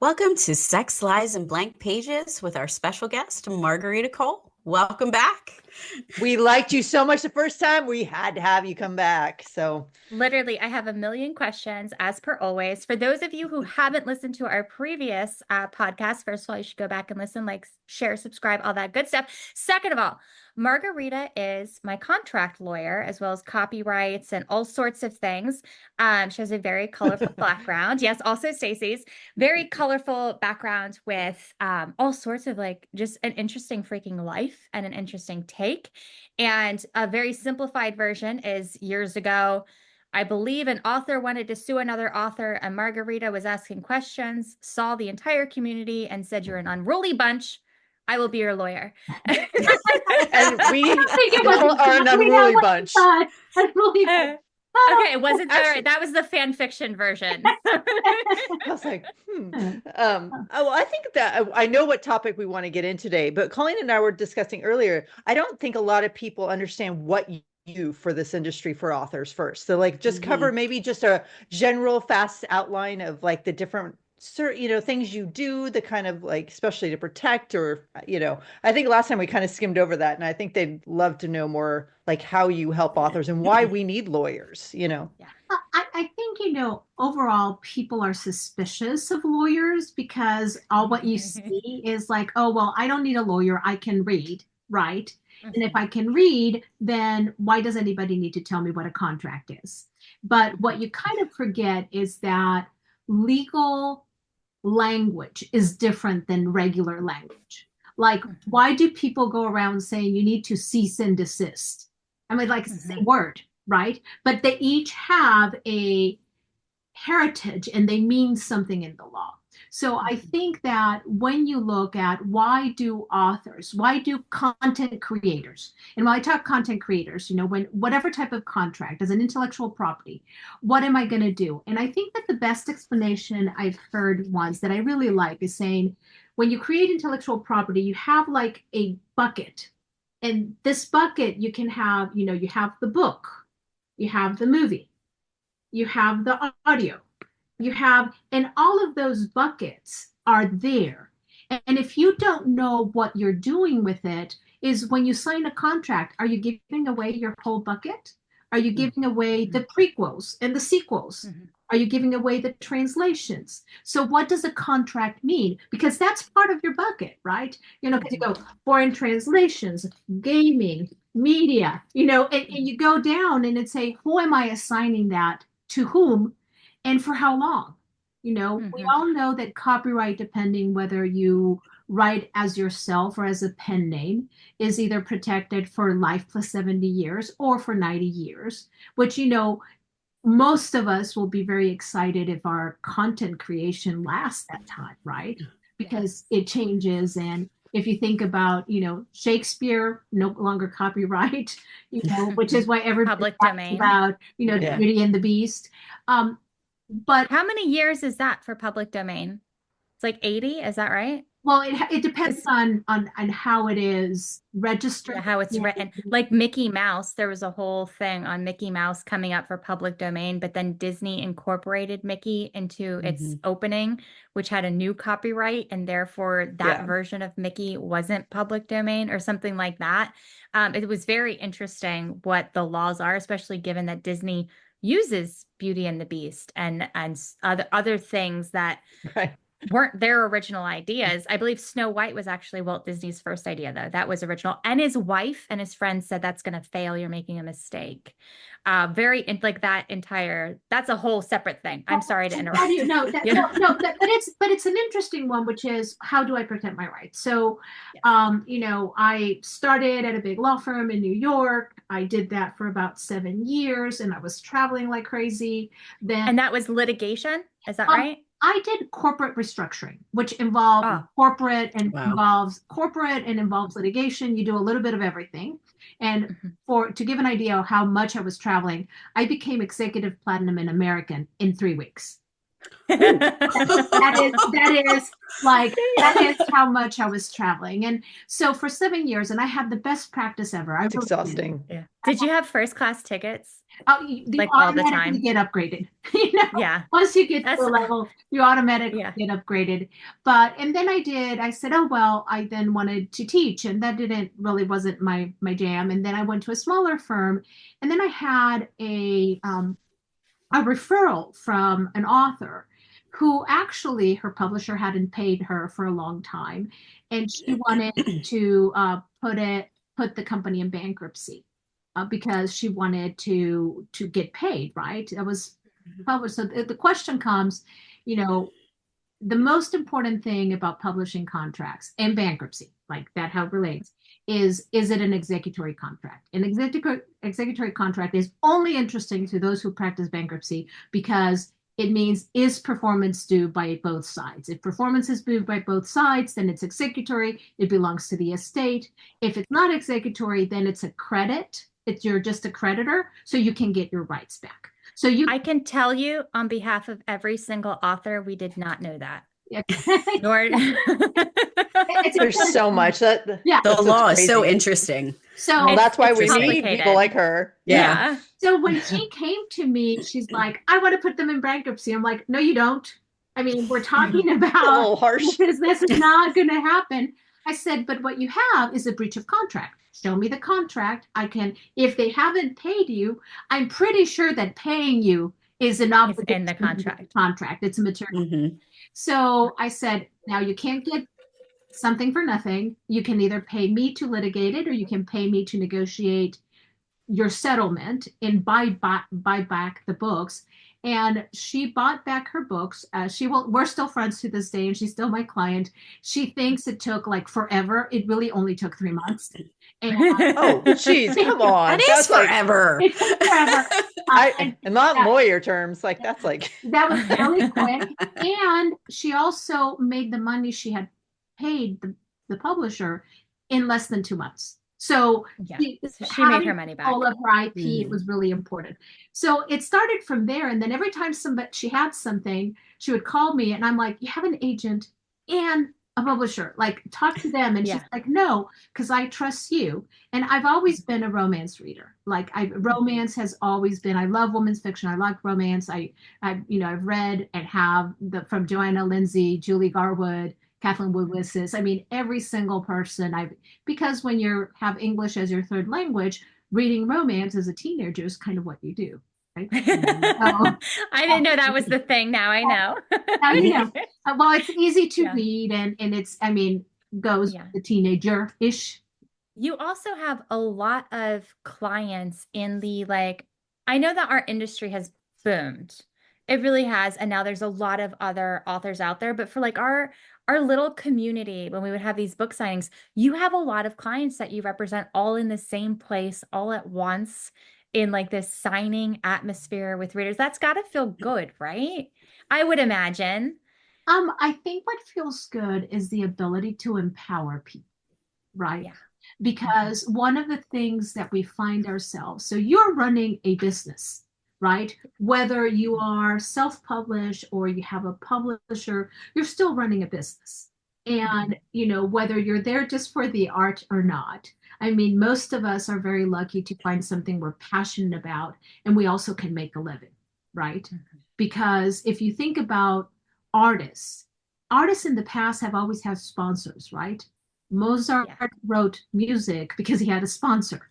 Welcome to Sex, Lies, and Blank Pages with our special guest, Margarita Coale. Welcome back. We liked you so much the first time, we had to have you come back. So Literally, I have a million questions, as per always. For those of you who haven't listened to our previous podcast, first of all, you should go back and listen, like, share, subscribe, all that good stuff. Second of all, Margarita is my contract lawyer, as well as copyrights and all sorts of things. She has a very colorful background. Yes, also Stacey's very colorful background with all sorts of like just an interesting freaking life and an interesting take. And a very simplified version is years ago. I believe an author wanted to sue another author, and Margarita was asking questions, saw the entire community, and said, "You're an unruly bunch. I will be your lawyer." and we still are an unruly bunch. Unruly bunch. Okay, it wasn't there. That was the fan fiction version. I was like, I think that I know what topic we want to get in today, but Colleen and I were discussing earlier. I don't think a lot of people understand what you do for this industry for authors first. So like just cover maybe just a general fast outline of like the different things you do, the kind of like, especially to protect or, I think last time we kind of skimmed over that. And I think they'd love to know more like how you help authors and why we need lawyers. Yeah. I think, overall people are suspicious of lawyers because all what you see is like, oh, well, I don't need a lawyer. I can read, right? And if I can read, then why does anybody need to tell me what a contract is? But what you kind of forget is that legal language is different than regular language. Like, why do people go around saying you need to cease and desist? I mean, like, it's the same word, right? But they each have a heritage and they mean something in the law. So I think that when you look at why do content creators, and when I talk content creators, when whatever type of contract as an intellectual property, what am I going to do? And I think that the best explanation I've heard once that I really like is saying, when you create intellectual property, you have like a bucket. And this bucket, you can have, you have the book, you have the movie, you have the audio, and all of those buckets are there. And if you don't know what you're doing with it, is when you sign a contract, are you giving away your whole bucket? Are you giving away the prequels and the sequels? Are you giving away the translations? So what does a contract mean? Because that's part of your bucket, right? Because you go foreign translations, gaming, media, and you go down and say, who am I assigning that to whom and for how long? We all know that copyright, depending whether you write as yourself or as a pen name, is either protected for life plus 70 years or for 90 years, which, most of us will be very excited if our content creation lasts that time, right? Because it changes. And if you think about, Shakespeare, no longer copyright, which is why everybody Public talks domain. about, Beauty and the Beast. But how many years is that for public domain? It's like 80, is that right? Well, it depends on how it is registered. Yeah, how it's written. Like Mickey Mouse, there was a whole thing on Mickey Mouse coming up for public domain, but then Disney incorporated Mickey into its opening, which had a new copyright, and therefore that version of Mickey wasn't public domain or something like that. It was very interesting what the laws are, especially given that Disney uses Beauty and the Beast and other things that weren't their original ideas. I believe Snow White was actually Walt Disney's first idea, though. That was original. And his wife and his friends said, that's going to fail. You're making a mistake. That's a whole separate thing. I'm sorry to interrupt. But it's an interesting one, which is, how do I protect my rights? So, I started at a big law firm in New York. I did that for about 7 years, and I was traveling like crazy. And that was litigation? Is that right? I did corporate restructuring, which involves corporate and involves litigation. You do a little bit of everything. And to give an idea of how much I was traveling, I became executive platinum in American in 3 weeks. That is how much I was traveling. And so for 7 years, and I had the best practice ever. That's exhausting. Yeah. Did you have first class tickets? You Like all the automatically time? get upgraded. You know, Yeah. once you get to That's a level, you automatically yeah. get upgraded. And then I said, oh, well, I then wanted to teach, and that wasn't my jam. And then I went to a smaller firm, and then I had a referral from an author who actually her publisher hadn't paid her for a long time, and she wanted to put the company in bankruptcy because she wanted to get paid. Right? That was published. So the question comes, you know, the most important thing about publishing contracts and bankruptcy, like that, how it relates, is it an executory contract? An executory contract is only interesting to those who practice bankruptcy because it means is performance due by both sides. If performance is due by both sides, then it's executory. It belongs to the estate. If it's not executory, then it's a credit. You're just a creditor, so you can get your rights back. So I can tell you on behalf of every single author, we did not know that. Yeah. Nor There's so much that the law is so interesting. So well, that's why we need complicated. people like her. Yeah. So when she came to me, she's like, I want to put them in bankruptcy. I'm like, no, you don't. I mean, we're talking about A little harsh. this is not going to happen. I said, but what you have is a breach of contract. Show me the contract. I can, if they haven't paid you, I'm pretty sure that paying you is an obligation in the contract. It's a material. So I said, now you can't get something for nothing. You can either pay me to litigate it, or you can pay me to negotiate your settlement and buy back the books. And she bought back her books. We're still friends to this day, and she's still my client. She thinks it took like forever. It really only took 3 months. And, oh, geez, come on. That's forever. It took forever. And not lawyer terms, like that's like that was really quick. And she also made the money she had paid the publisher in less than 2 months. So she made her money back. All of her IP, it was really important. So it started from there. And then every time she had something, she would call me, and I'm like, you have an agent and a publisher, like talk to them. And she's like, no, because I trust you. And I've always been a romance reader. Like romance has always been, I love women's fiction. I like romance. I've read and have from Joanna Lindsay, Julie Garwood, Kathleen Wood-Wissis. I mean, every single person because when you have English as your third language, reading romance as a teenager is kind of what you do. Right? I didn't know that was the thing. Now I know. Now you know. Well, it's easy to read, and it's, goes the teenager-ish. You also have a lot of clients in the, I know that our industry has boomed. It really has. And now there's a lot of other authors out there. But for our little community, when we would have these book signings, you have a lot of clients that you represent all in the same place, all at once, in this signing atmosphere with readers. That's got to feel good, right? I would imagine. I think what feels good is the ability to empower people, right? Yeah. Because one of the things that we find ourselves, so you're running a business, right? Whether you are self-published or you have a publisher, you're still running a business. And, whether you're there just for the art or not, most of us are very lucky to find something we're passionate about, and we also can make a living, right? Because if you think about artists in the past have always had sponsors, right? Mozart wrote music because he had a sponsor.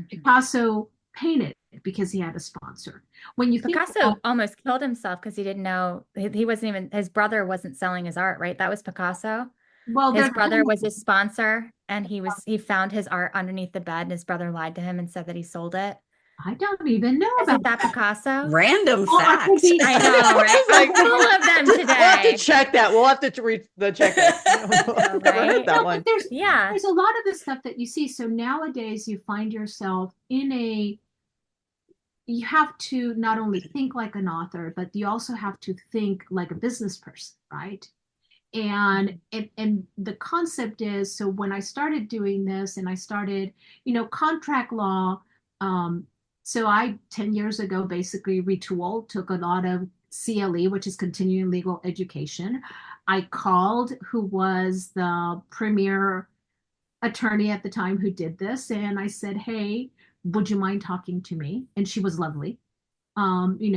Picasso painted because he had a sponsor. When you Picasso almost killed himself because he didn't know his brother wasn't selling his art, right? That was Picasso. Well, his brother was his sponsor, and he found his art underneath the bed, and his brother lied to him and said that he sold it. I don't even know about that Picasso. Random fact. I know, right? Full of them today. We'll have to check that. We'll have to read the check. I've never heard that one. There's a lot of the stuff that you see. So nowadays you find yourself you have to not only think like an author, but you also have to think like a business person, right? And the concept is, so when I started doing this and I started, contract law, so I 10 years ago basically retooled, took a lot of CLE, which is continuing legal education. I called who was the premier attorney at the time who did this, and I said, hey, would you mind talking to me? And she was lovely.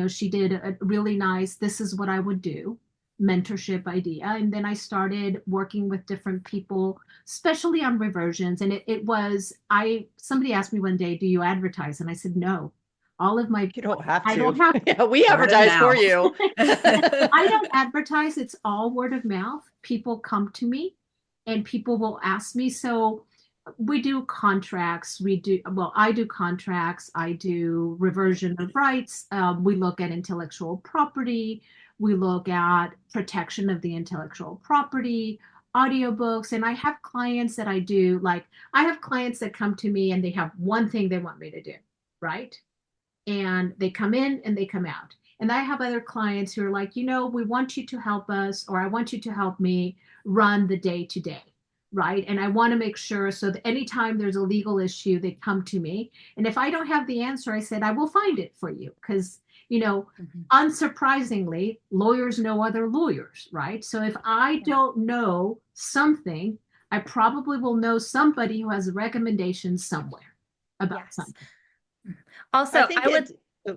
She did a really nice, this is what I would do mentorship idea. And then I started working with different people, especially on reversions. And somebody asked me one day, do you advertise? And I said, no. All of my, You don't have to. I don't have to. Yeah, we advertise for you. I don't advertise. It's all word of mouth. People come to me and people will ask me. So we do contracts. I do contracts. I do reversion of rights. We look at intellectual property. We look at protection of the intellectual property, audiobooks. And I have clients that I have clients that come to me and they have one thing they want me to do, right? And they come in and they come out. And I have other clients who are like, we want you to help us, or I want you to help me run the day to day, right? And I want to make sure so that anytime there's a legal issue, they come to me. And if I don't have the answer, I said, I will find it for you. Because, unsurprisingly, lawyers know other lawyers, right? So if I don't know something, I probably will know somebody who has a recommendation somewhere about something. Also,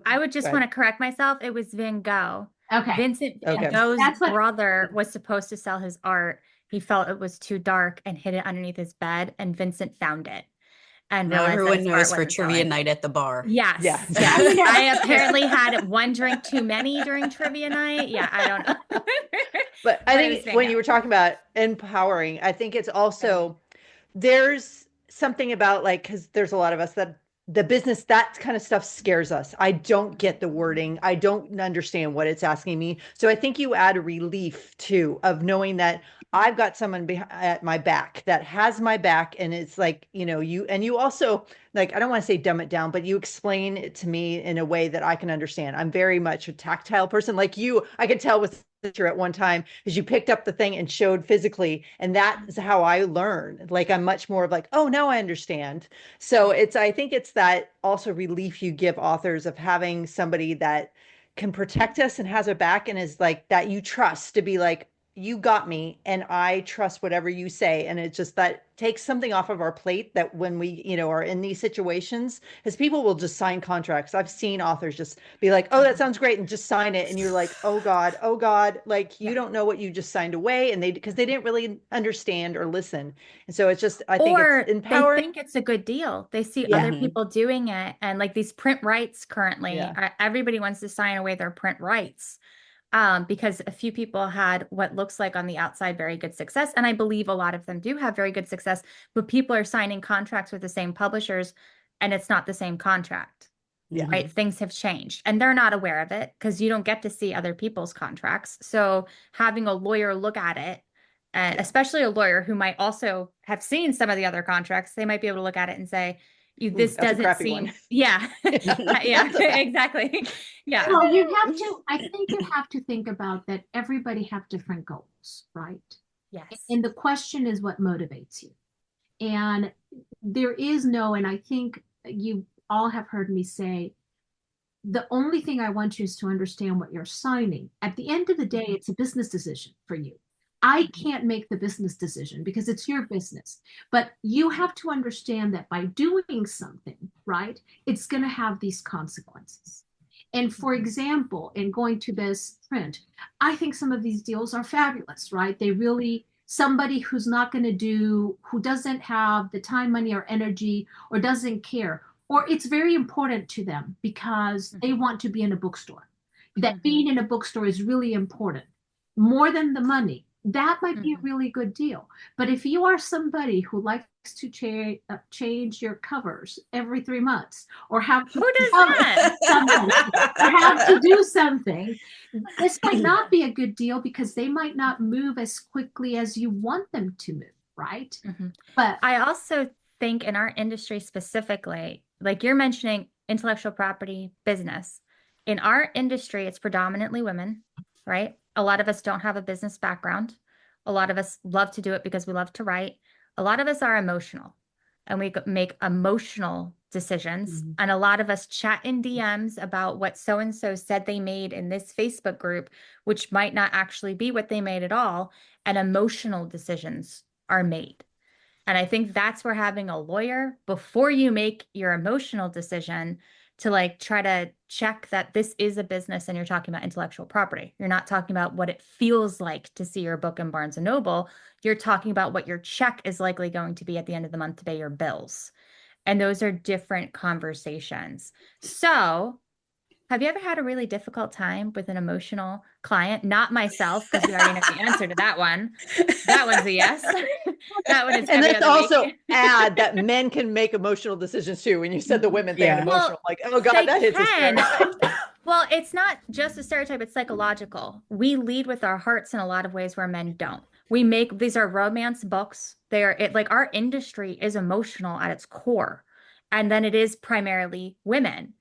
I would just want to correct myself. It was Van Gogh. Okay. Vincent Van Gogh's brother was supposed to sell his art. He felt it was too dark and hid it underneath his bed, and Vincent found it. And now everyone knows for trivia night at the bar. Yes. Yeah. Yes. I apparently had one drink too many during trivia night. Yeah, I don't know. But I think when you were talking about empowering, I think it's also, there's something about because there's a lot of us that the business, that kind of stuff scares us. I don't get the wording. I don't understand what it's asking me. So I think you add a relief too of knowing that I've got someone at my back that has my back. And it's you also, I don't want to say dumb it down, but you explain it to me in a way that I can understand. I'm very much a tactile person like you. I could tell with sister at one time as you picked up the thing and showed physically, and that is how I learn. I'm much more of oh, now I understand. So I think it's that also relief you give authors of having somebody that can protect us and has our back and is that you trust to be you got me and I trust whatever you say. And it's just that takes something off of our plate that when we, are in these situations, as people will just sign contracts. I've seen authors just be like, oh, that sounds great. And just sign it. And you're like, oh God, you don't know what you just signed away. And because they didn't really understand or listen. And so it's just, I think it's empowering. They think it's a good deal. They see other people doing it. And these print rights currently, everybody wants to sign away their print rights. Because a few people had what looks like on the outside very good success. And I believe a lot of them do have very good success, but people are signing contracts with the same publishers and it's not the same contract. Yeah. Right. Things have changed and they're not aware of it because you don't get to see other people's contracts. So having a lawyer look at it, and especially a lawyer who might also have seen some of the other contracts, they might be able to look at it and say, this doesn't seem, yeah, exactly. Yeah. Well, I think you have to think about that everybody have different goals, right? Yes. And the question is what motivates you. And there is and I think you all have heard me say, the only thing I want you is to understand what you're signing. At the end of the day, it's a business decision for you. I can't make the business decision because it's your business, but you have to understand that by doing something, right, it's going to have these consequences. And for example, in going to this print, I think some of these deals are fabulous, right? They really, somebody who's not going to who doesn't have the time, money, or energy, or doesn't care, or it's very important to them because they want to be in a bookstore. That being in a bookstore is really important, more than the money. That might be a really good deal. But if you are somebody who likes to change your covers every 3 months, or have to, who does that? or have to do something, this might not be a good deal because they might not move as quickly as you want them to move, right? But I also think in our industry specifically, you're mentioning intellectual property business. In our industry, it's predominantly women, right? A lot of us don't have a business background. A lot of us love to do it because we love to write. A lot of us are emotional and we make emotional decisions. And a lot of us chat in DMs about what so-and-so said they made in this Facebook group, which might not actually be what they made at all. And emotional decisions are made. And I think that's where having a lawyer before you make your emotional decision to like try to check that this is a business and you're talking about intellectual property. You're not talking about what it feels like to see your book in Barnes and Noble. You're talking about what your check is likely going to be at the end of the month to pay your bills. And those are different conversations. So have you ever had a really difficult time with an emotional client? Not myself, because we already know the answer to that one. That one's a yes. That one is And every let's other also week. add that men can make emotional decisions too. When you said the women thing, and emotional, Well, like, oh God, they that hits a can. stereotype. Well, it's not just a stereotype, it's psychological. We lead with our hearts in a lot of ways where men don't. We make these are romance books. They are it like our industry is emotional at its core. And then it is primarily women.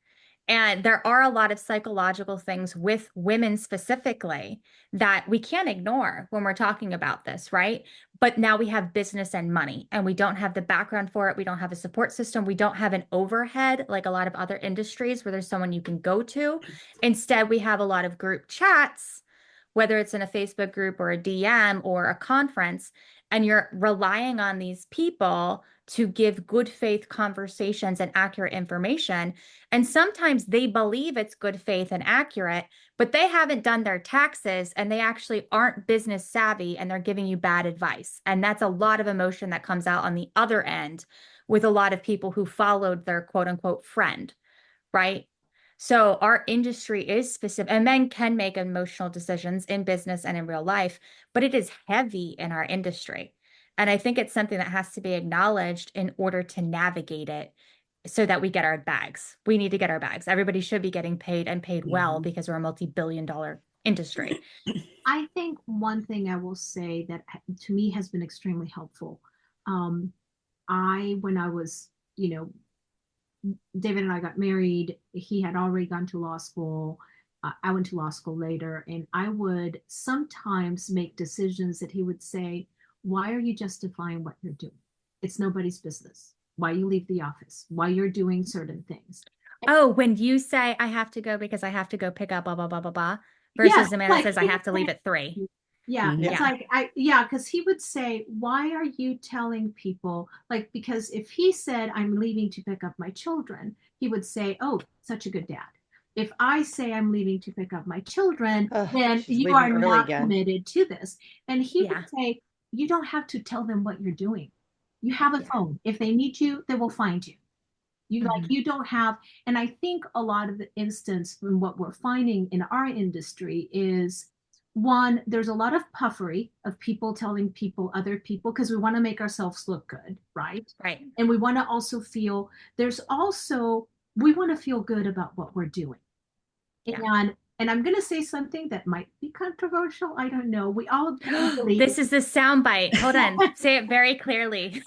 And there are a lot of psychological things with women specifically that we can't ignore when we're talking about this, right? But now we have business and money, and we don't have the background for it. We don't have a support system. We don't have an overhead like a lot of other industries where there's someone you can go to. Instead, we have a lot of group chats, whether it's in a Facebook group or a DM or a conference, and you're relying on these people to give good faith conversations and accurate information. And sometimes they believe it's good faith and accurate, but they haven't done their taxes and they actually aren't business savvy and they're giving you bad advice. And that's a lot of emotion that comes out on the other end with a lot of people who followed their quote unquote friend, right? So our industry is specific, and men can make emotional decisions in business and in real life, but it is heavy in our industry. And I think it's something that has to be acknowledged in order to navigate it so that we get our bags. We need to get our bags. Everybody should be getting paid and paid well because we're a multi-billion-dollar industry. I think one thing I will say that to me has been extremely helpful. When I was, David and I got married, he had already gone to law school. I went to law school later, and I would sometimes make decisions that he would say, why are you justifying what you're doing? It's nobody's business. Why you leave the office, why you're doing certain things. Oh, when you say I have to go because I have to go pick up blah, blah, blah, blah, blah, versus the man that says I have to leave at 3. Yeah, it's like because he would say, why are you telling people, like, because if he said I'm leaving to pick up my children, he would say, oh, such a good dad. If I say I'm leaving to pick up my children, then you are not committed to this. And he would say, you don't have to tell them what you're doing. You have a phone. If they need you, they will find you. You don't have, and I think a lot of the instance from what we're finding in our industry is, one, there's a lot of puffery of people telling other people, because we want to make ourselves look good, right? Right. And we want to also feel, we want to feel good about what we're doing. Yeah. And I'm going to say something that might be controversial. I don't know. We all believe. This is the soundbite. Hold on. Say it very clearly.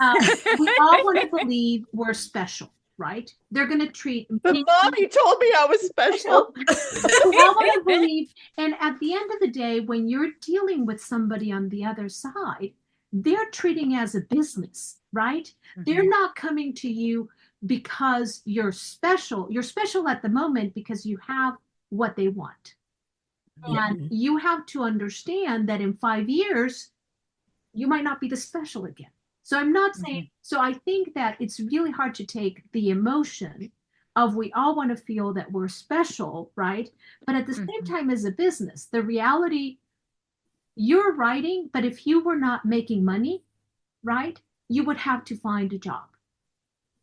We all want to believe we're special, right? They're going to treat. But Mom, you told me I was special. We all want to believe. And at the end of the day, when you're dealing with somebody on the other side, they're treating as a business, right? They're not coming to you because you're special. You're special at the moment because you have what they want. And you have to understand that in 5 years, you might not be the special again. So I'm not saying, so I think that it's really hard to take the emotion of we all want to feel that we're special, right? But at the same time, as a business, the reality, you're writing, but if you were not making money, right, you would have to find a job.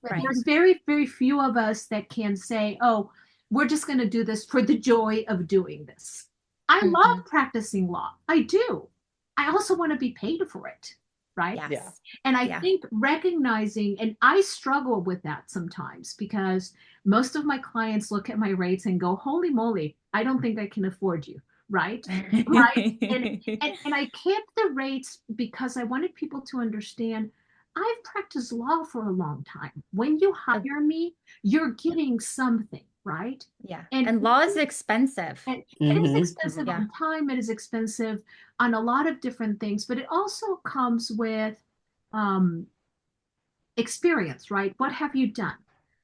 Right. There's very, very few of us that can say, oh, we're just going to do this for the joy of doing this. I love practicing law. I do. I also want to be paid for it. Right. Yes. Yeah. And I think recognizing, and I struggle with that sometimes because most of my clients look at my rates and go, holy moly, I don't think I can afford you. Right. Right. And I kept the rates because I wanted people to understand I've practiced law for a long time. When you hire me, you're getting something, right? Yeah. And law is expensive. And it is expensive on time. It is expensive on a lot of different things, but it also comes with experience, right? What have you done?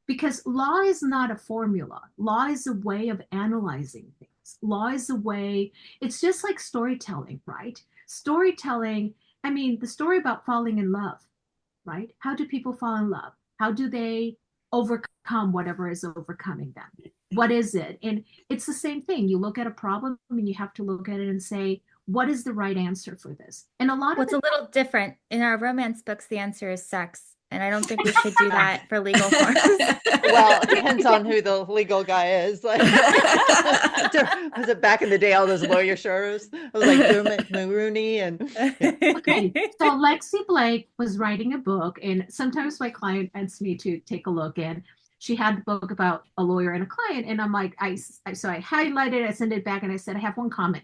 because law is not a formula. Law is a way of analyzing things. Law is a way, it's just like storytelling, right? Storytelling, I mean, the story about falling in love, right? How do people fall in love? How do they overcome whatever is overcoming them? What is it? And it's the same thing. You look at a problem and you have to look at it and say, what is the right answer for this? And a lot What's of a little different in our romance books, the answer is sex. And I don't think we should do that for legal forms. Well, it depends on who the legal guy is. Like, was it back in the day, all those lawyer shows? It was like Dermot Mulroney and Okay, so Lexi Blake was writing a book, and sometimes my client asks me to take a look, and she had the book about a lawyer and a client, and I'm like, so I highlighted, I sent it back, and I said, I have one comment.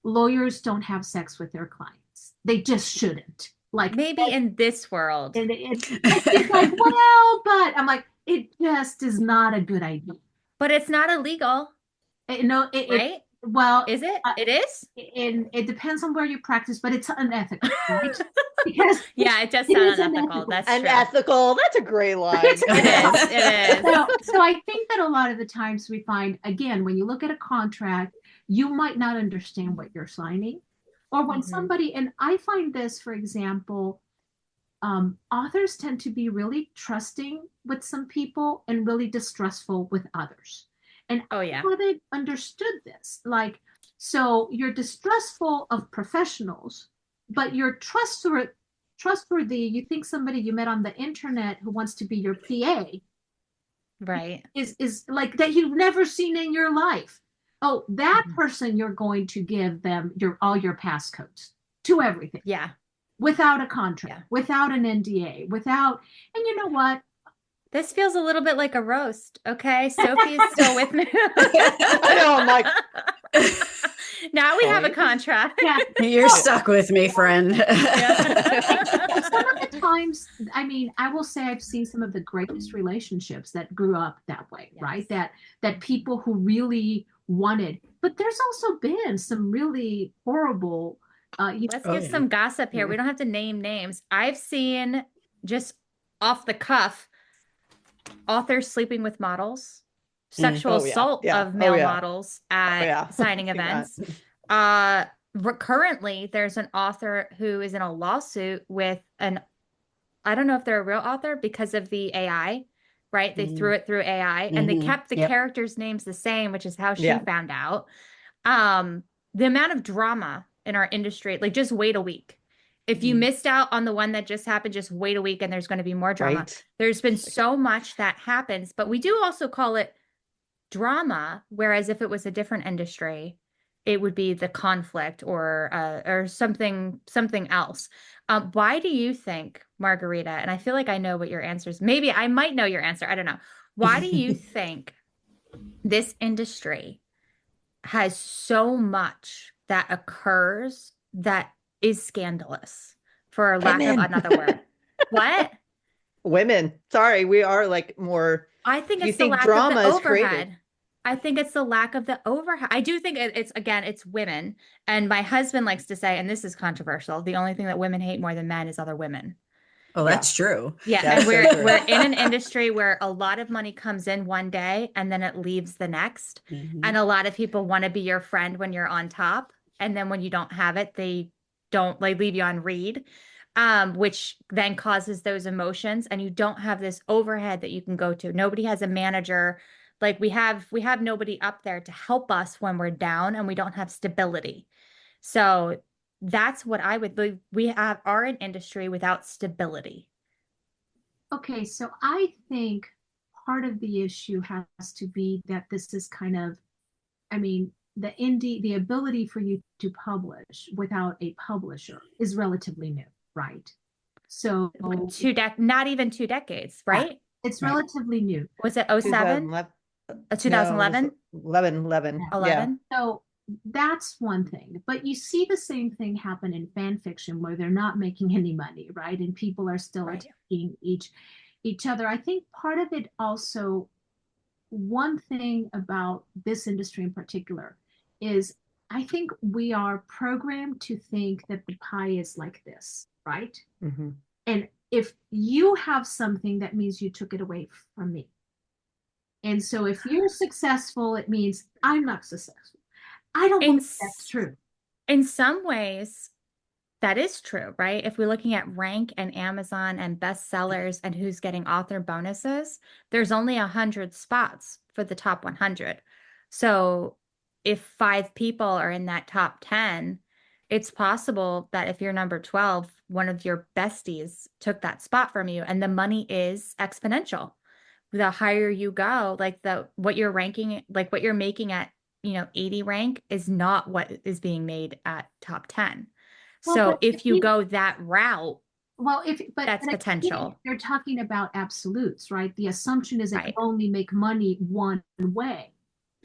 Lawyers don't have sex with their clients. They just shouldn't. Like maybe in this world. And it's like, well, but I'm like, it just is not a good idea. But it's not illegal. No, right? Well, is it? It is? And it depends on where you practice, but it's unethical, right? Because yeah, it does sound unethical. That's true. Unethical. That's a great line. It is. It is. So I think that a lot of the times we find, again, when you look at a contract, you might not understand what you're signing. Or when somebody, and I find this, for example, authors tend to be really trusting with some people and really distrustful with others. And I haven't understood this. Like, so you're distrustful of professionals, but you're trustworthy. You think somebody you met on the internet who wants to be your PA, right, is like that you've never seen in your life. Oh, that person, you're going to give them all your passcodes to everything. Yeah. Without a contract, without an NDA, without, and you know what? This feels a little bit like a roast. Okay. Sophie is still with me. I know. I'm like, now we have a contract. Yeah. You're stuck with me, friend. Some of the times, I mean, I will say I've seen some of the greatest relationships that grew up that way, right? That people who really wanted, but there's also been some really horrible let's give some gossip here. We don't have to name names. I've seen, just off the cuff, authors sleeping with models, sexual assault of male models at signing events. Currently, there's an author who is in a lawsuit with I don't know if they're a real author because of the AI, right? They threw it through AI and they kept the characters' names the same, which is how she found out. The amount of drama in our industry, like, just wait a week. If you missed out on the one that just happened, just wait a week and there's going to be more drama. Right. There's been so much that happens, but we do also call it drama. Whereas if it was a different industry, it would be the conflict or something else. Why do you think, Margarita, and I feel like I know what your answer is. Maybe I might know your answer. I don't know. Why do you think this industry has so much that occurs that is scandalous, for lack of another word? What? Women. Sorry, we are like more. I think it's the lack of the overhead. I think it's the lack of the overhead. I do think it's women. And my husband likes to say, and this is controversial, the only thing that women hate more than men is other women. Oh, that's true. Yeah. That's and we're in an industry where a lot of money comes in one day and then it leaves the next. And a lot of people want to be your friend when you're on top. And then when you don't have it, they leave you on read, which then causes those emotions. And you don't have this overhead that you can go to. Nobody has a manager. Like we have nobody up there to help us when we're down, and we don't have stability. So that's what I would believe. We are an industry without stability. Okay, so I think part of the issue has to be that this is kind of, I mean, the ability for you to publish without a publisher is relatively new, right? So not even 2 decades, right? Yeah, it's relatively new. Was it 07? 2011? No, 11. Yeah. So that's one thing, but you see the same thing happen in fan fiction where they're not making any money, right? And people are still attacking each other. I think part of it also, one thing about this industry in particular is I think we are programmed to think that the pie is like this, right? And if you have something, that means you took it away from me. And so if you're successful, it means I'm not successful. I don't In, believe that's true. in some ways, that is true, right? If we're looking at rank and Amazon and bestsellers and who's getting author bonuses, there's only 100 spots for the top 100. So if 5 people are in that top 10, it's possible that if you're number 12, one of your besties took that spot from you, and the money is exponential. The higher you go, like what you're ranking, like what you're making at, 80 rank is not what is being made at top 10. Well, So but if you go that route, again, that's potential. you're talking about absolutes, right? The assumption is that you Right. only make money one way,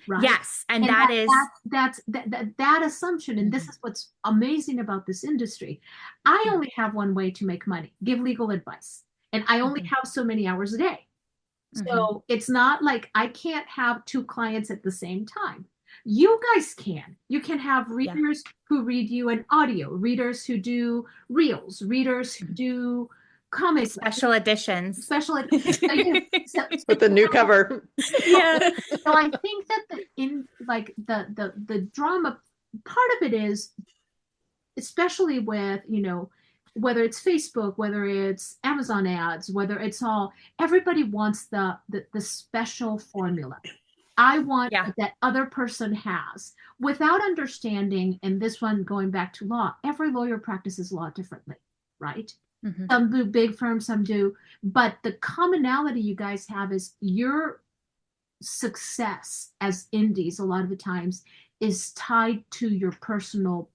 right? Yes, and And that is that assumption, and this is what's amazing about this industry. I only have one way to make money: give legal advice, and I only have so many hours a day. So it's not like I can't have 2 clients at the same time. You guys can. You can have readers who read you an audio, readers who do reels, readers who do comics, special editions. special editions. With the new cover. Yeah. So I think that the drama part of it is, especially with, whether it's Facebook, whether it's Amazon ads, whether it's everybody wants the special formula. I want that other person has, without understanding, and this one going back to law, every lawyer practices law differently, right? Some do big firms, some do, but the commonality you guys have is your success as indies a lot of the times is tied to your personal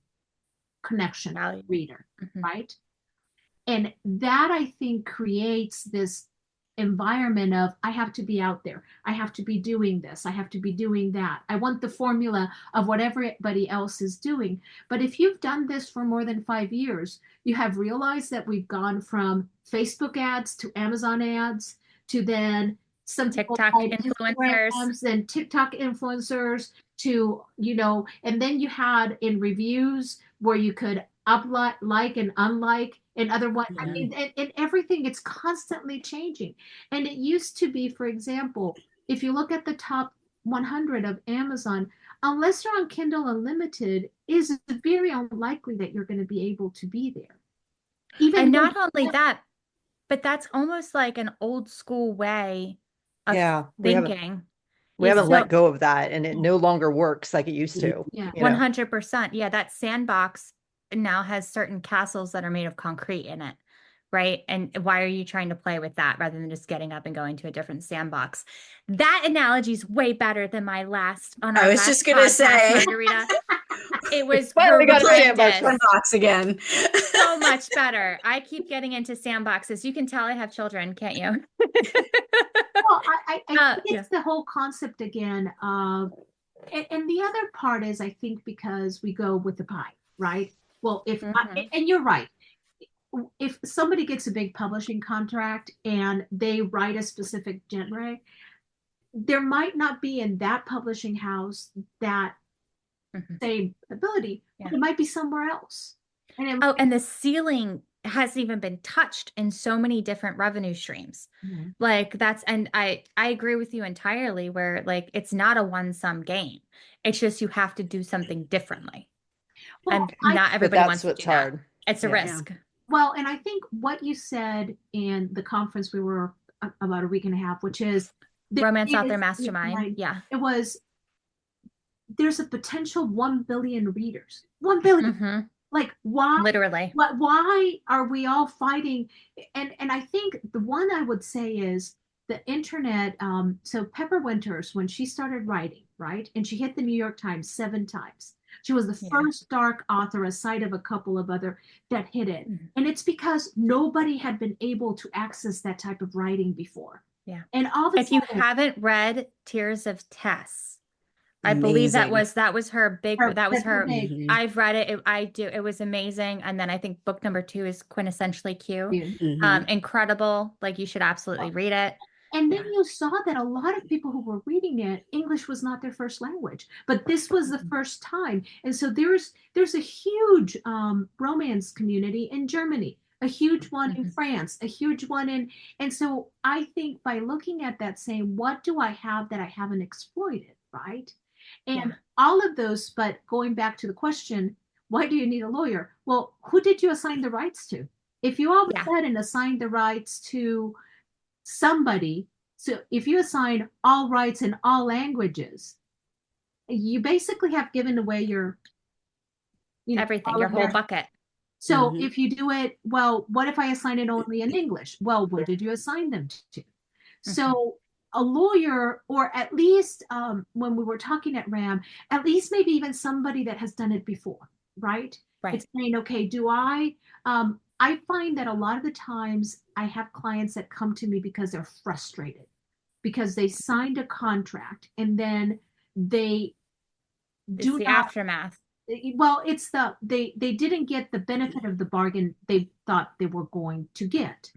connection with the reader, right? And that, I think, creates this environment of, I have to be out there. I have to be doing this. I have to be doing that. I want the formula of what everybody else is doing. But if you've done this for more than 5 years, you have realized that we've gone from Facebook ads to Amazon ads to then some TikTok influencers and TikTok influencers to, and then you had in reviews where you could like and unlike and other one. I mean, and everything, it's constantly changing. And it used to be, for example, if you look at the top 100 of Amazon, unless you're on Kindle Unlimited, is very unlikely that you're going to be able to be there. And not only that, but that's almost like an old school way of thinking. We haven't let go of that, and it no longer works like it used to. 100%. Yeah, that sandbox now has certain castles that are made of concrete in it, right? And why are you trying to play with that rather than just getting up and going to a different sandbox? That analogy is way better than my last on our I was last just gonna podcast, say, Margarita. It was finally got a sandbox again. So much better. I keep getting into sandboxes. You can tell I have children, can't you? Well, I think it's the whole concept again of, and the other part is, I think, because we go with the pie, right? Well, and you're right. If somebody gets a big publishing contract and they write a specific genre, there might not be in that publishing house that same ability, but it might be somewhere else. And the ceiling hasn't even been touched in so many different revenue streams. Like and I agree with you entirely, where like it's not a one-sum game. It's just you have to do something differently. Well, and not everybody wants to do hard. that. It's a risk. Well, and I think what you said in the conference we were about a week and a half, which is Romance Author Mastermind. Yeah. It was, there's a potential 1 billion readers. 1 billion. Like, why? Literally. Why are we all fighting? And I think the one I would say is the internet. So Pepper Winters, when she started writing, right, and she hit the New York Times 7 times. She was the first dark author, aside of a couple of other, that hit it. And it's because nobody had been able to access that type of writing before. Yeah. And all of a sudden, you haven't read Tears of Tess, I believe that was her big, I've read it. It was amazing. And then I think book number 2 is quintessentially Q. Incredible. Like, you should absolutely read it. And then you saw that a lot of people who were reading it, English was not their first language, but this was the first time. And so there's a huge romance community in Germany, a huge one in Mhm. France, a huge one in, and so I think by looking at that, saying, what do I have that I haven't exploited, right? And Yeah. all of those, but going back to the question, why do you need a lawyer? Well, who did you assign the rights to? If you all of a Yeah. sudden assign the rights to somebody, so if you assign all rights in all languages, you basically have given away your, Everything, all your of whole that. bucket. So Mhm. if you do it, well, what if I assign it only in English? Well, what did you assign them to? So a lawyer, or at least when we were talking at RAM, at least maybe even somebody that has done it before, right? Right. It's saying, okay, I find that a lot of the times I have clients that come to me because they're frustrated because they signed a contract and then they It's do the not, aftermath. well, it's they didn't get the benefit of the bargain they thought they were going to get.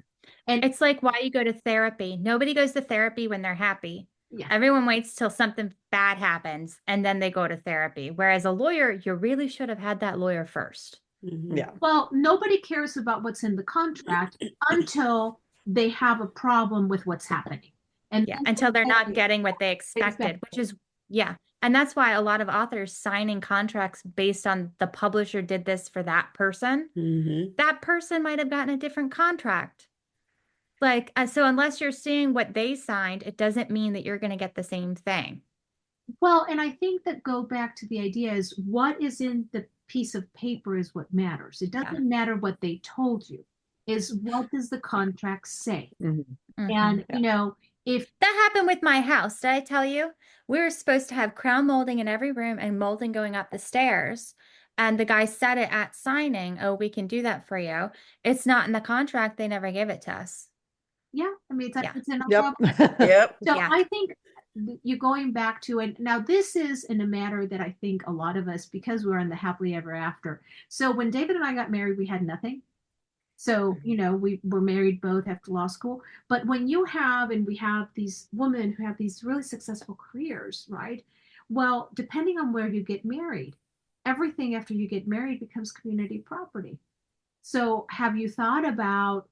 And It's like why you go to therapy. Nobody goes to therapy when they're happy. yeah, Everyone waits till something bad happens and then they go to therapy. Whereas a lawyer, you really should have had that lawyer first. Mhm. Yeah. well, nobody cares about what's in the contract until they have a problem with what's happening. And Yeah. then Until they're not they getting what they expected, which is, yeah. And that's why a lot of authors signing contracts based on the publisher did this for that person. Mhm. That person might have gotten a different contract. Like, so unless you're seeing what they signed, it doesn't mean that you're going to get the same thing. well, and I think that go back to the idea is what is in the piece of paper is what matters. It Yeah. doesn't matter what they told you, is what does the contract say? Mhm. And Yeah. if That happened with my house. Did I tell you? We were supposed to have crown molding in every room and molding going up the stairs. And the guy said it at signing, oh, we can do that for you. It's not in the contract. They never gave it to us. yeah, I mean Yeah. it's an Yep. Yep. So Yeah. I think you're going back to it. Now, this is in a matter that I think a lot of us, because we're in the happily ever after. So when David and I got married, we had nothing. So, we were married both after law school. But when you have, and we have these women who have these really successful careers, right? Well, depending on where you get married, everything after you get married becomes community property. So have you thought about,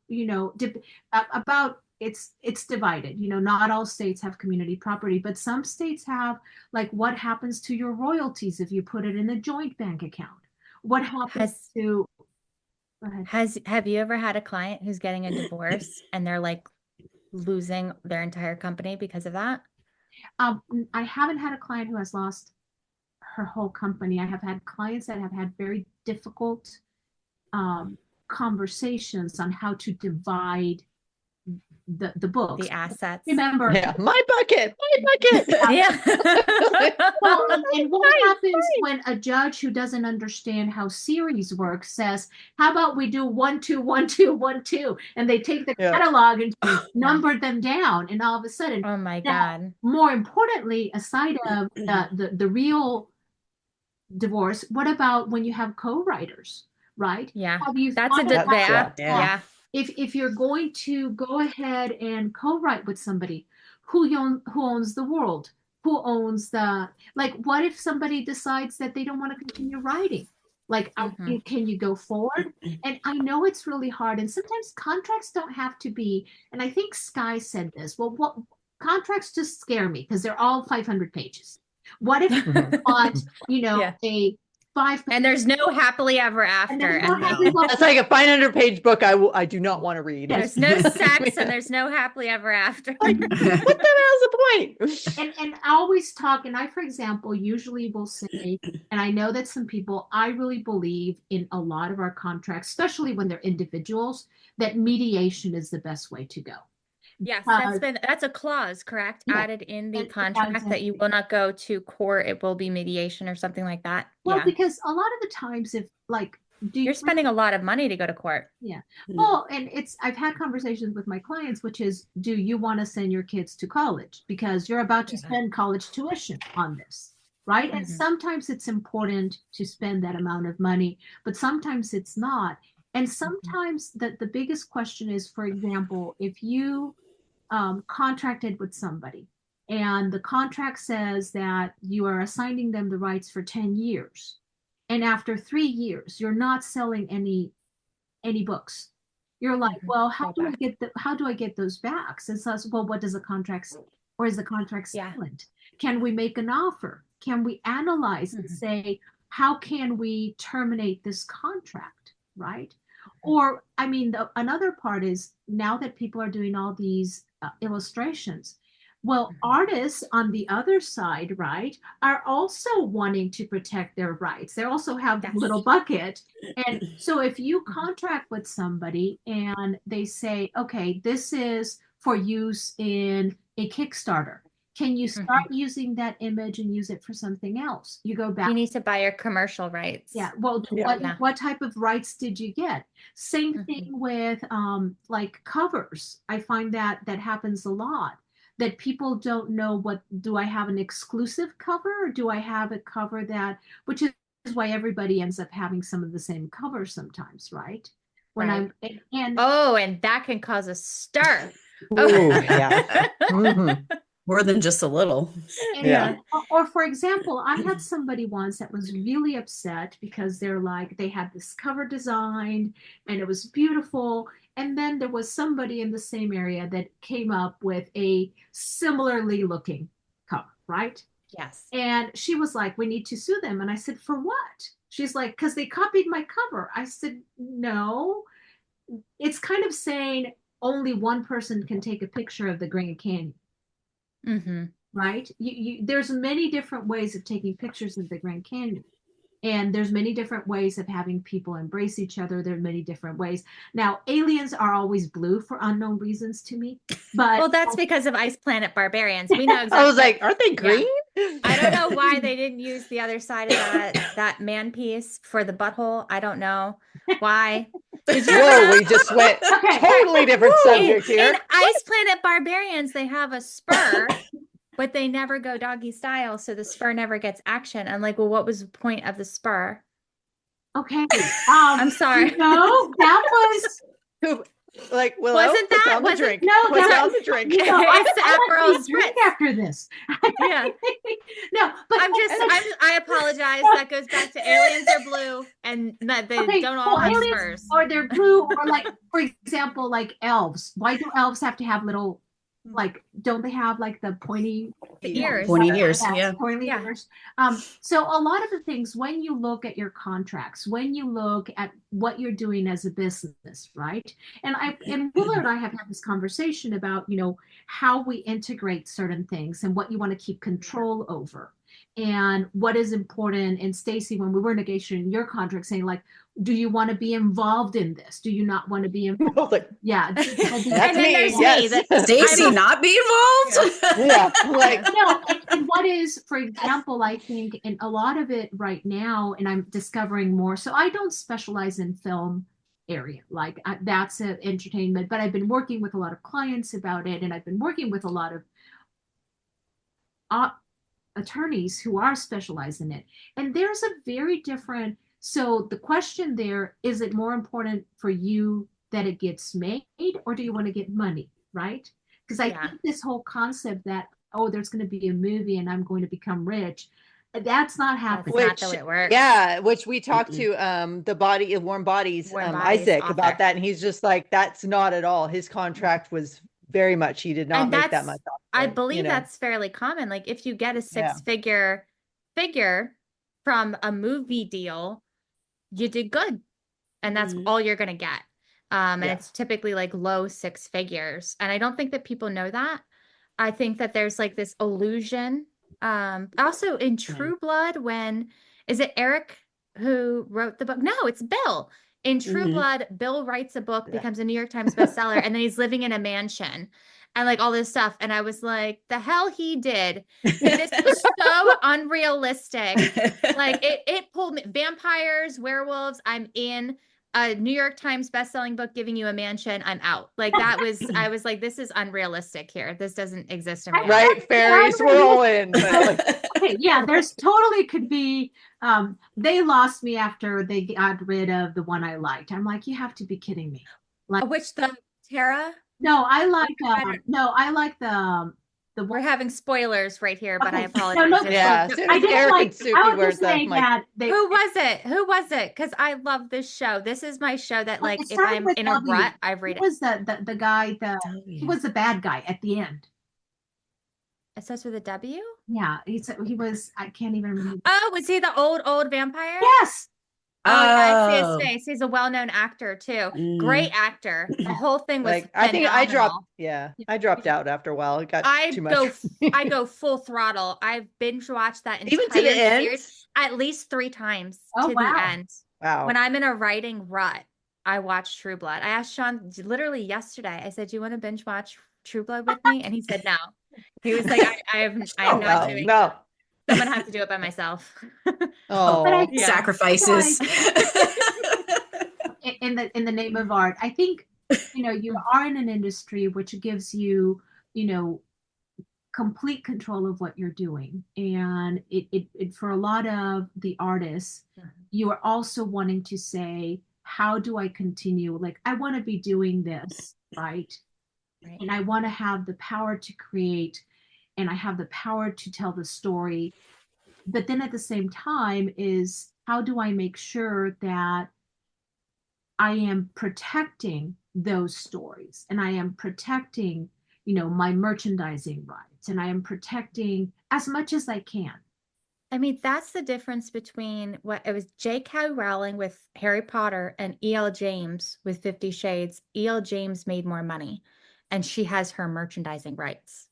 about it's divided. Not all states have community property, but some states have, like, what happens to your royalties if you put it in a joint bank account? What happens Has to, go ahead. have you ever had a client who's getting a divorce and they're like losing their entire company because of that? I haven't had a client who has lost her whole company. I have had clients that have had very difficult um, conversations on how to divide the books. The assets. Remember, Yeah. My bucket. My bucket. Yeah. well, and what happens when a judge who doesn't understand how series work says, "How about we do 1 2 1 2 1 2," and they take the Yeah. catalog and number them down, and all of a sudden, Oh my now, God. more importantly, aside of the real divorce, what about when you have co-writers, right? Yeah. Have you That's a thought That's, about yeah. Yeah. Yeah. if you're going to go ahead and co-write with somebody, who owns the world? Who owns the, like, what if somebody decides that they don't want to continue writing? Like, can you go forward? And I know it's really hard, and sometimes contracts don't have to be, and I think Sky said this, well, what contracts just scare me because they're all 500 pages. What if you want, Yeah. a 5 And there's no happily ever and after. there's no And happy, well, That's like a 500-page book I do not want to read. there's no sex and there's no happily ever after. Like, what the hell's the point? and I always talk, and I, for example, usually will say, and I know that some people, I really believe in a lot of our contracts, especially when they're individuals, that mediation is the best way to go. Yes, Uh, that's a clause, correct? Yeah. Added in the It adds contract that you in. will not go to court. It will be mediation or something like that. Well, Yeah. because a lot of the times, if, like, do you You're spending a lot of money to go to court. Yeah. Mhm. Well, and I've had conversations with my clients, which is, do you want to send your kids to college? Because you're about to Yeah. spend college tuition on this, right? And Mhm. sometimes it's important to spend that amount of money, but sometimes it's not. And sometimes the biggest question is, for example, if you contracted with somebody and the contract says that you are assigning them the rights for 10 years, and after 3 years, you're not selling any books. You're like, well, how Go do I back. get how do I get those back? And so, well, what does the contract say? Or is the contract Yeah. silent? Can we make an offer? Can we analyze and say, how can we terminate this contract? Right? Or, I mean, another part is now that people are doing all these illustrations, well, artists on the other side, right, are also wanting to protect their rights. They also have the Yes. little bucket. And so if you contract with somebody and they say, okay, this is for use in a Kickstarter, can you start using that image and use it for something else? You go back. You need to buy your commercial rights. Yeah. Well, what type of rights did you get? Same thing with like covers. I find that happens a lot. That people don't know, what do I have, an exclusive cover, or do I have a cover that, which is why everybody ends up having some of the same covers sometimes, right? When Right. and and that can cause a stir. Ooh, yeah. More than just a little. Yeah. Or for example, I had somebody once that was really upset because they had this cover designed and it was beautiful. And then there was somebody in the same area that came up with a similarly looking cover, right? Yes. And she was like, we need to sue them. And I said, for what? She's like, because they copied my cover. I said, no. It's kind of saying only one person can take a picture of the Grand Canyon. Right? There's many different ways of taking pictures of the Grand Canyon. And there's many different ways of having people embrace each other. There are many different ways. Now, aliens are always blue for unknown reasons to me. But well, that's because of Ice Planet Barbarians. We know exactly. I was like, aren't they green? Yeah. I don't know why they didn't use the other side of that man piece for the butthole. I don't know why. Whoa, we just went totally different subject here. In Ice Planet Barbarians, they have a spur, but they never go doggy style, so the spur never gets action. I'm like, well, what was the point of the spur? Okay. I'm sorry. No, that was like, Willow, wasn't that on the wasn't drink? No, What's that on the drink? No, it's the Aperol drink Spritz. after this. Yeah. No, but I apologize. That goes back to aliens are blue and that they don't all have spurs. Or they're blue, or like, for example, like elves. Why do elves have to have little, like, don't they have like the pointy ears? Pointy ears, pointy ears. So a lot of the things, when you look at your contracts, when you look at what you're doing as a business, right? And Willa and I have had this conversation about, how we integrate certain things and what you want to keep control over and what is important. And Stacy, when we were negotiating your contract, saying like, do you want to be involved in this? Do you not want to be involved? Like, yeah. That's me. Yes. Stacy not be involved? Yeah. Like, and what is, for example, I think, and a lot of it right now, and I'm discovering more. So I don't specialize in film area. Like that's entertainment, but I've been working with a lot of clients about it. And I've been working with a lot of attorneys who are specialized in it. And there's a very different, so the question there, is it more important for you that it gets made, or do you want to get money, right? Because I think this whole concept that, there's going to be a movie and I'm going to become rich, that's not happening. That's not the way it works. Yeah, which we talked to the body of Warm Bodies, Isaac, author. about that, and he's just like, that's not at all. His contract was very much, he did not make that much off. I believe that's fairly common. Like if you get a six-figure figure from a movie deal, you did good, and that's all you're gonna get. And it's typically like low six figures, and I don't think that people know that. I think that there's like this illusion. Also in True Blood, is it Eric who wrote the book? No, it's Bill. In True Blood, Bill writes a book, becomes a New York Times bestseller, and then he's living in a mansion and like all this stuff. And I was like, the hell he did. This was so unrealistic. Like it pulled me. Vampires, werewolves, I'm in. A New York Times bestselling book giving you a mansion, I'm out. Like that was, I was like, this is unrealistic here. This doesn't exist in reality. Right, fairies, we're all in. Okay, yeah, there's totally could be, they lost me after they got rid of the one I liked. I'm like, you have to be kidding me. Like, which the Tara? No, I like, I like the We're having spoilers right here, but I Okay. apologize. No, Yeah, as soon as didn't Eric like, and Suki I was were just the saying like, that they, Who was it? Who was it? Because I love this show. This is my show that, well, like, it if started I'm with in a W. rut, I He read it. was the guy, he was the bad guy at the end. It starts with a W? Yeah, he was, I can't even remember. Oh, was he the old vampire? Yes. Oh, yeah, I see his Oh. face. He's a well-known actor too. Mm. Great actor. The whole thing was like I think I dropped. phenomenal. I dropped out after a while. It got too much. I go full throttle. I've binge watched that Even to the entire end. series at least 3 times Oh, to wow. the end. Wow. When I'm in a writing rut, I watch True Blood. I asked Sean literally yesterday. I said, "Do you want to binge watch True Blood with me?" And he said no. He was like, "I am not doing it. No. I'm gonna have to do it by myself." Oh, But I Yeah. Sacrifices. in the name of art, I think, you are in an industry which gives you, complete control of what you're doing. And it for a lot of the artists, you are also wanting to say, how do I continue? Like, I want to be doing this, right? Right. And I want to have the power to create, and I have the power to tell the story. But then at the same time is, how do I make sure that I am protecting those stories, and I am protecting, my merchandising rights, and I am protecting as much as I can. I mean, that's the difference between what it was J.K. Rowling with Harry Potter and E.L. James with 50 Shades. E.L. James made more money, and she has her merchandising rights.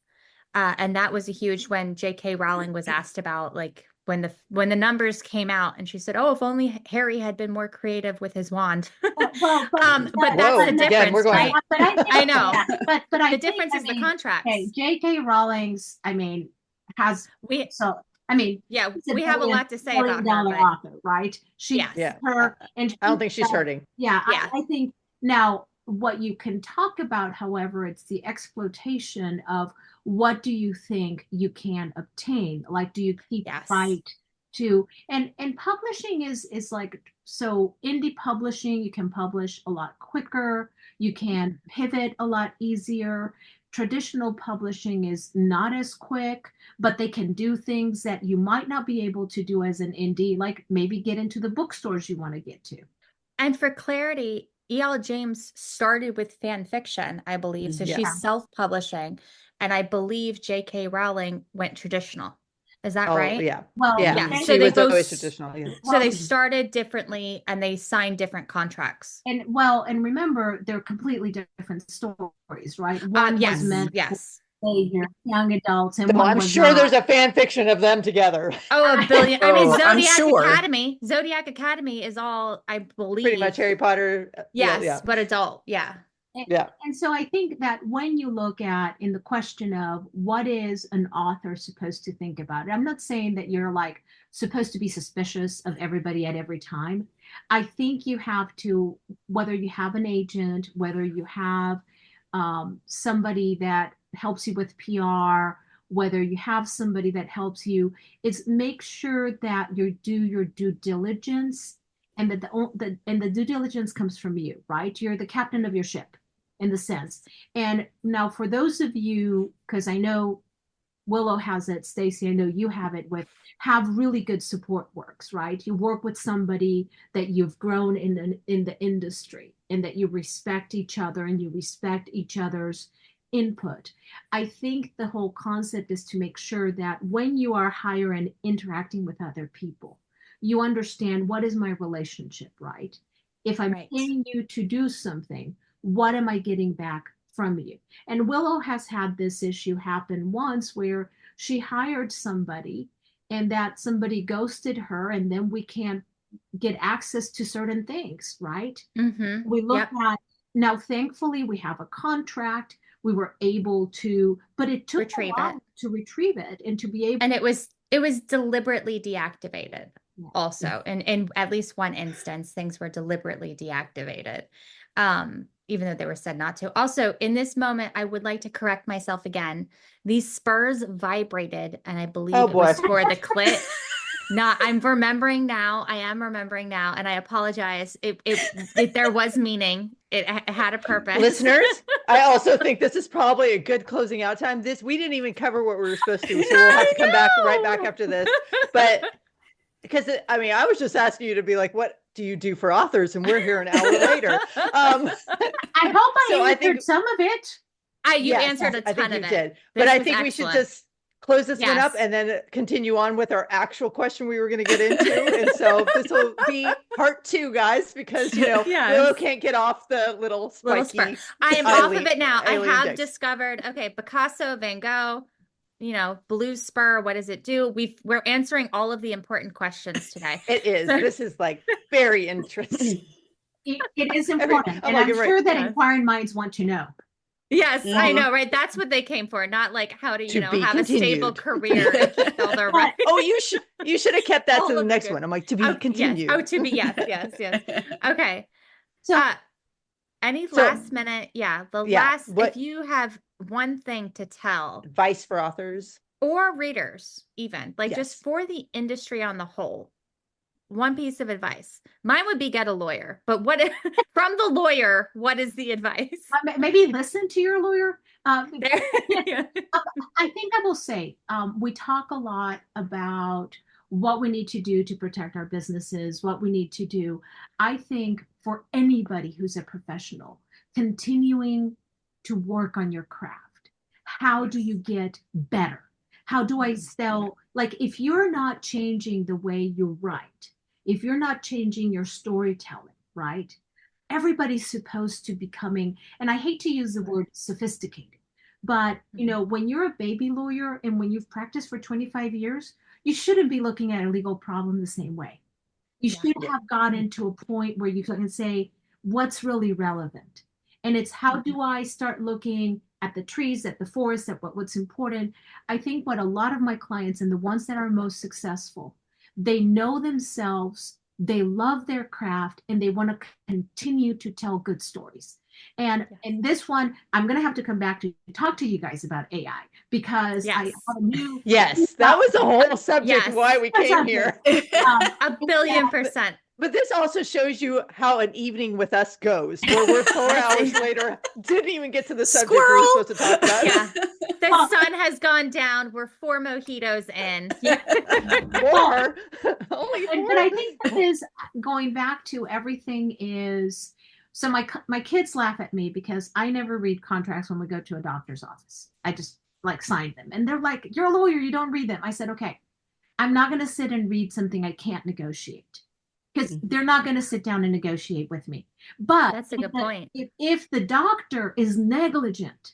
And that was a huge, when J.K. Rowling was asked about, like, when the numbers came out, and she said, "Oh, if only Harry had been more creative with his wand." But But that's Whoa, the again, difference, we're going- right? But I think, I know. yeah, but I The think, difference is the contracts. Okay, J.K. Rowling's, has We so. I mean, Yeah, she's we have a lot to say about her, billion-dollar but author, right? She, Yes. her, and I don't think she's hurting. Yeah, Yeah. I think now what you can talk about, however, it's the exploitation of, what do you think you can obtain? Like, do you keep Yes. right to, and publishing is like, so indie publishing, you can publish a lot quicker, you can pivot a lot easier. Traditional publishing is not as quick, but they can do things that you might not be able to do as an indie, like maybe get into the bookstores you want to get to. And for clarity, E.L. James started with fan fiction, I believe. So Yeah. she's self-publishing. And I believe J.K. Rowling went traditional. Is that Oh, right? yeah. Well, Yeah. Yeah, She so they was both- always traditional. Yeah. So they Well- started differently and they signed different contracts. And remember, they're completely different stories, right? One Yes, was meant yes. for your young adults, and So one I'm was sure not. there's a fan fiction of them together. Oh, a billion. I mean, Oh, I'm Zodiac sure. Academy. Zodiac Academy is all, I believe. Pretty much Harry Potter. Yes, Yeah. but adult. Yeah. Yeah. And so I think that when you look at, in the question of what is an author supposed to think about it, I'm not saying that you're like supposed to be suspicious of everybody at every time. I think you have to, whether you have an agent, whether you have somebody that helps you with PR, whether you have somebody that helps you, is make sure that you do your due diligence, and that the due diligence comes from you, right? You're the captain of your ship, in the sense. And now for those of you, because I know Willow has it, Stacy, I know you have it, with have really good support works, right? You work with somebody that you've grown in the industry, and that you respect each other and you respect each other's input. I think the whole concept is to make sure that when you are hiring and interacting with other people, you understand, what is my relationship, right? If I'm Right. paying you to do something, what am I getting back from you? And Willow has had this issue happen once, where she hired somebody and that somebody ghosted her, and then we can't get access to certain things, right? Mm-hmm. We look Yep. at, now thankfully we have a contract, we were able to, but it took Retrieve a while it. to retrieve it and to be able. And it was deliberately deactivated. Yeah. Also, in at least one instance, things were deliberately deactivated, even though they were said not to. Also, in this moment, I would like to correct myself again. These spurs vibrated, and I believe Oh, it was boy. for the clit, No, I'm remembering now. I am remembering now, and I apologize. It there was meaning. It had a purpose. Listeners, I also think this is probably a good closing out time. We didn't even cover what we were supposed to, so we'll have to come back right back after this. But because I was just asking you to be like, what do you do for authors? And we're here an hour later. I hope I answered some of it. You answered a ton of it. Did. But I think we should just close this one up and then continue on with our actual question we were going to get into. And so this will be part 2, guys, because Willow can't get off the little spiky. I am off of it now. I have discovered, Picasso, Van Gogh, blue spur, what does it do? We're answering all of the important questions today. It is. This is like very interesting. It is important. And I'm sure that inquiring minds want to know. Yes, I know, right? That's what they came for, not like how to have a stable career and keep all their rights. Oh, you should have kept that to the next one. I'm like, to be continued. Yes. Oh, to be, yes. Okay. So, any last minute, if you have one thing to tell. Advice for authors. Or readers, even, just for the industry on the whole. One piece of advice. Mine would be get a lawyer, but from the lawyer, what is the advice? Maybe listen to your lawyer. I think I will say, we talk a lot about what we need to do to protect our businesses, what we need to do. I think for anybody who's a professional, continuing to work on your craft. How do you get better? How do I sell? Like, if you're not changing the way you write, if you're not changing your storytelling, right? Everybody's supposed to becoming, and I hate to use the word sophisticated, but when you're a baby lawyer and when you've practiced for 25 years, you shouldn't be looking at a legal problem the same way. You should have gotten to a point where you can say, what's really relevant? And it's how do I start looking at the trees, at the forest, at what's important? I think what a lot of my clients and the ones that are most successful, they know themselves, they love their craft, and they want to continue to tell good stories. And in this one, I'm going to have to come back to talk to you guys about AI because I have a new. Yes, that was the whole subject why we came here. 1,000,000,000%. But this also shows you how an evening with us goes, where we're 4 hours later, didn't even get to the subject we were supposed to talk about. Yeah. The sun has gone down. We're 4 mojitos in. Four. Only 4. But I think this is going back to everything is, so my kids laugh at me because I never read contracts when we go to a doctor's office. I just sign them. And they're like, you're a lawyer, you don't read them. I said, okay, I'm not going to sit and read something I can't negotiate. Because they're not going to sit down and negotiate with me. But that's a good point. If the doctor is negligent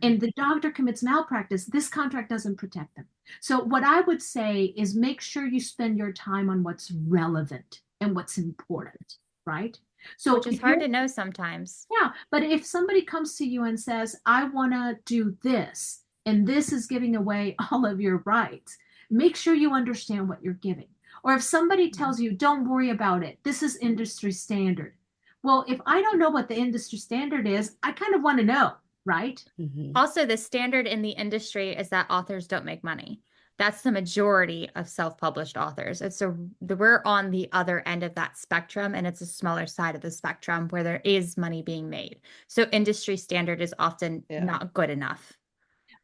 and the doctor commits malpractice, this contract doesn't protect them. So what I would say is make sure you spend your time on what's relevant and what's important, right? So which is hard to know sometimes. Yeah, but if somebody comes to you and says, I want to do this, and this is giving away all of your rights, make sure you understand what you're giving. Or if somebody tells you, don't worry about it, this is industry standard. Well, if I don't know what the industry standard is, I kind of want to know, right? Also, the standard in the industry is that authors don't make money. That's the majority of self-published authors. And so we're on the other end of that spectrum, and it's a smaller side of the spectrum where there is money being made. So industry standard is often not good enough.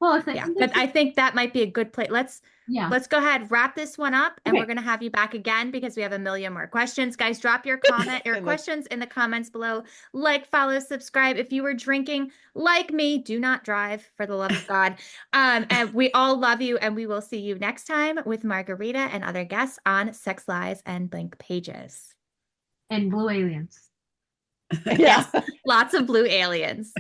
Well, but I think that might be a good place. Let's go ahead, wrap this one up, and we're going to have you back again because we have a million more questions. Guys, drop your questions in the comments below. Like, follow, subscribe. If you were drinking like me, do not drive, for the love of God. And we all love you, and we will see you next time with Margarita and other guests on Sex, Lies, and Blank Pages. And blue aliens. Yes, lots of blue aliens.